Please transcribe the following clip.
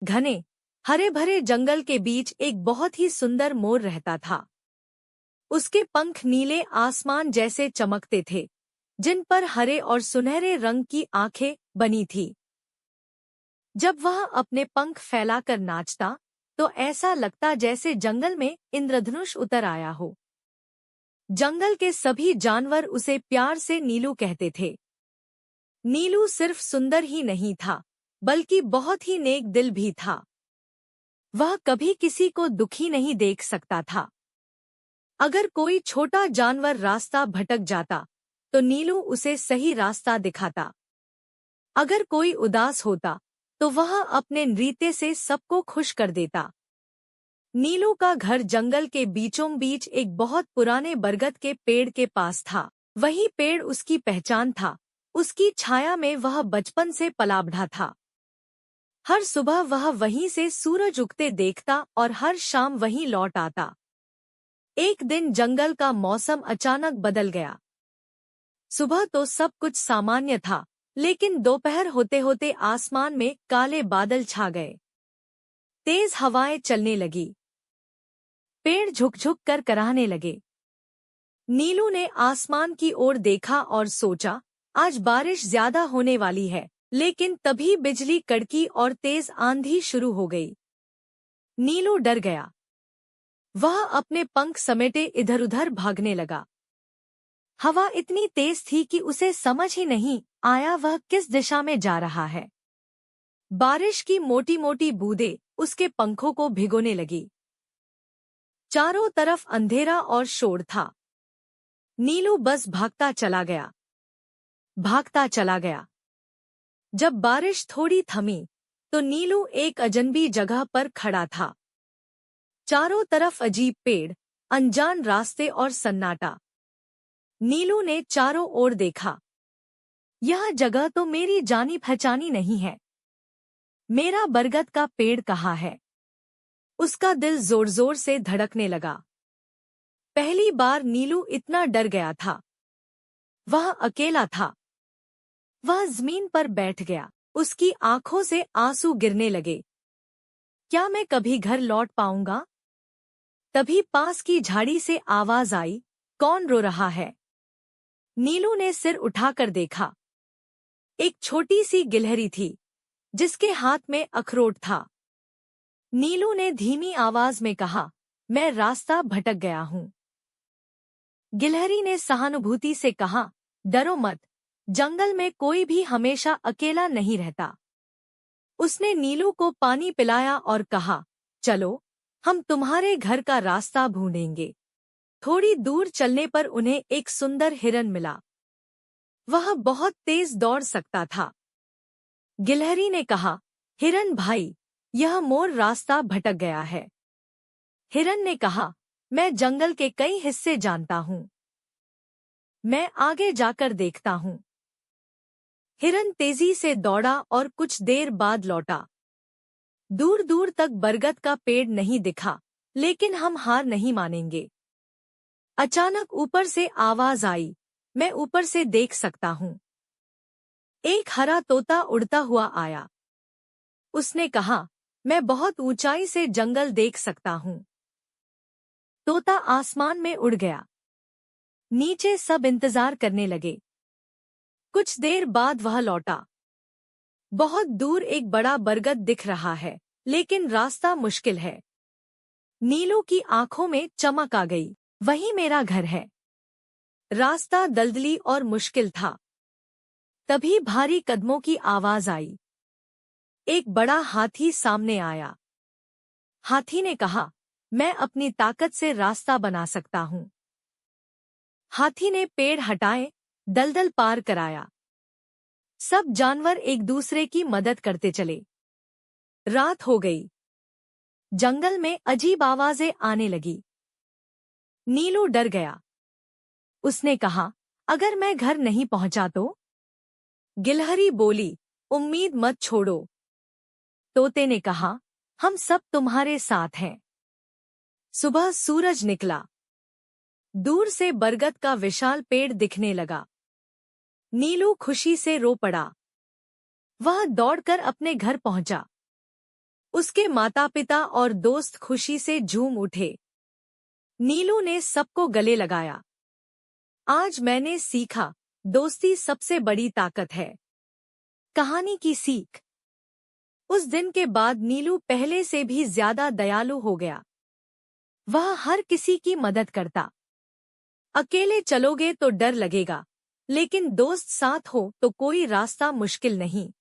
घने हरे भरे जंगल के बीच एक बहुत ही सुंदर मोर रहता था। उसके पंख नीले आसमान जैसे चमकते थे, जिन पर हरे और सुनहरे रंग की आंखें बनी थी। जब वह अपने पंख फैलाकर नाचता तो ऐसा लगता जैसे जंगल में इंद्रधनुष उतर आया हो। जंगल के सभी जानवर उसे प्यार से नीलू कहते थे। नीलू सिर्फ सुंदर ही नहीं था, बल्कि बहुत ही नेक दिल भी था। वह कभी किसी को दुखी नहीं देख सकता था। अगर कोई छोटा जानवर रास्ता भटक जाता तो नीलू उसे सही रास्ता दिखाता। अगर कोई उदास होता तो वह अपने नृत्य से सबको खुश कर देता। नीलू का घर जंगल के बीचों बीच एक बहुत पुराने बरगद के पेड़ के पास था। वही पेड़ उसकी पहचान था। उसकी छाया में वह बचपन से पला बढ़ा था। हर सुबह वह वहीं से सूरज उगते देखता और हर शाम वहीं लौट आता। एक दिन जंगल का मौसम अचानक बदल गया। सुबह तो सब कुछ सामान्य था, लेकिन दोपहर होते होते आसमान में काले बादल छा गए। तेज हवाएं चलने लगी। पेड़ झुक-झुक कर कराहने लगे। नीलू ने आसमान की ओर देखा और सोचा, आज बारिश ज्यादा होने वाली है। लेकिन तभी बिजली कड़की और तेज आंधी शुरू हो गई। नीलू डर गया। वह अपने पंख समेटे इधर-उधर भागने लगा। हवा इतनी तेज थी कि उसे समझ ही नहीं आया वह किस दिशा में जा रहा है। बारिश की मोटी-मोटी बूंदें उसके पंखों को भिगोने लगी। चारों तरफ अंधेरा और शोर था। नीलू बस भागता चला गया, भागता चला गया। जब बारिश थोड़ी थमी तो नीलू एक अजनबी जगह पर खड़ा था। चारों तरफ अजीब पेड़, अनजान रास्ते और सन्नाटा। नीलू ने चारों ओर देखा। यह जगह तो मेरी जानी पहचानी नहीं है। मेरा बरगद का पेड़ कहाँ है? उसका दिल जोर जोर से धड़कने लगा। पहली बार नीलू इतना डर गया था। वह अकेला था। वह जमीन पर बैठ गया। उसकी आंखों से आंसू गिरने लगे। क्या मैं कभी घर लौट पाऊंगा? तभी पास की झाड़ी से आवाज आई, कौन रो रहा है? नीलू ने सिर उठाकर देखा। एक छोटी सी गिलहरी थी, जिसके हाथ में अखरोट था। नीलू ने धीमी आवाज में कहा, मैं रास्ता भटक गया हूँ। गिलहरी ने सहानुभूति से कहा, डरो मत, जंगल में कोई भी हमेशा अकेला नहीं रहता। उसने नीलू को पानी पिलाया और कहा, चलो, हम तुम्हारे घर का रास्ता ढूंढेंगे। थोड़ी दूर चलने पर उन्हें एक सुंदर हिरन मिला। वह बहुत तेज दौड़ सकता था। गिलहरी ने कहा, हिरन भाई, यह मोर रास्ता भटक गया है। हिरन ने कहा, मैं जंगल के कई हिस्से जानता हूँ। मैं आगे जाकर देखता हूँ। हिरन तेजी से दौड़ा और कुछ देर बाद लौटा। दूर दूर तक बरगद का पेड़ नहीं दिखा, लेकिन हम हार नहीं मानेंगे। अचानक ऊपर से आवाज आई, मैं ऊपर से देख सकता हूँ। एक हरा तोता उड़ता हुआ आया। उसने कहा, मैं बहुत ऊंचाई से जंगल देख सकता हूँ। तोता आसमान में उड़ गया। नीचे सब इंतजार करने लगे। कुछ देर बाद वह लौटा। बहुत दूर एक बड़ा बरगद दिख रहा है, लेकिन रास्ता मुश्किल है। नीलू की आंखों में चमक आ गई। वही मेरा घर है। रास्ता दलदली और मुश्किल था। तभी भारी कदमों की आवाज आई। एक बड़ा हाथी सामने आया। हाथी ने कहा, मैं अपनी ताकत से रास्ता बना सकता हूँ। हाथी ने पेड़ हटाए, दलदल पार कराया। सब जानवर एक दूसरे की मदद करते चले। रात हो गई। जंगल में अजीब आवाजें आने लगी। नीलू डर गया। उसने कहा, अगर मैं घर नहीं पहुंचा तो? गिलहरी बोली, उम्मीद मत छोड़ो। तोते ने कहा, हम सब तुम्हारे साथ हैं। सुबह सूरज निकला। दूर से बरगद का विशाल पेड़ दिखने लगा। नीलू खुशी से रो पड़ा। वह दौड़कर अपने घर पहुंचा। उसके माता पिता और दोस्त खुशी से झूम उठे। नीलू ने सबको गले लगाया। आज मैंने सीखा, दोस्ती सबसे बड़ी ताकत है। कहानी की सीख। उस दिन के बाद नीलू पहले से भी ज्यादा दयालु हो गया। वह हर किसी की मदद करता। अकेले चलोगे तो डर लगेगा, लेकिन दोस्त साथ हो तो कोई रास्ता मुश्किल नहीं।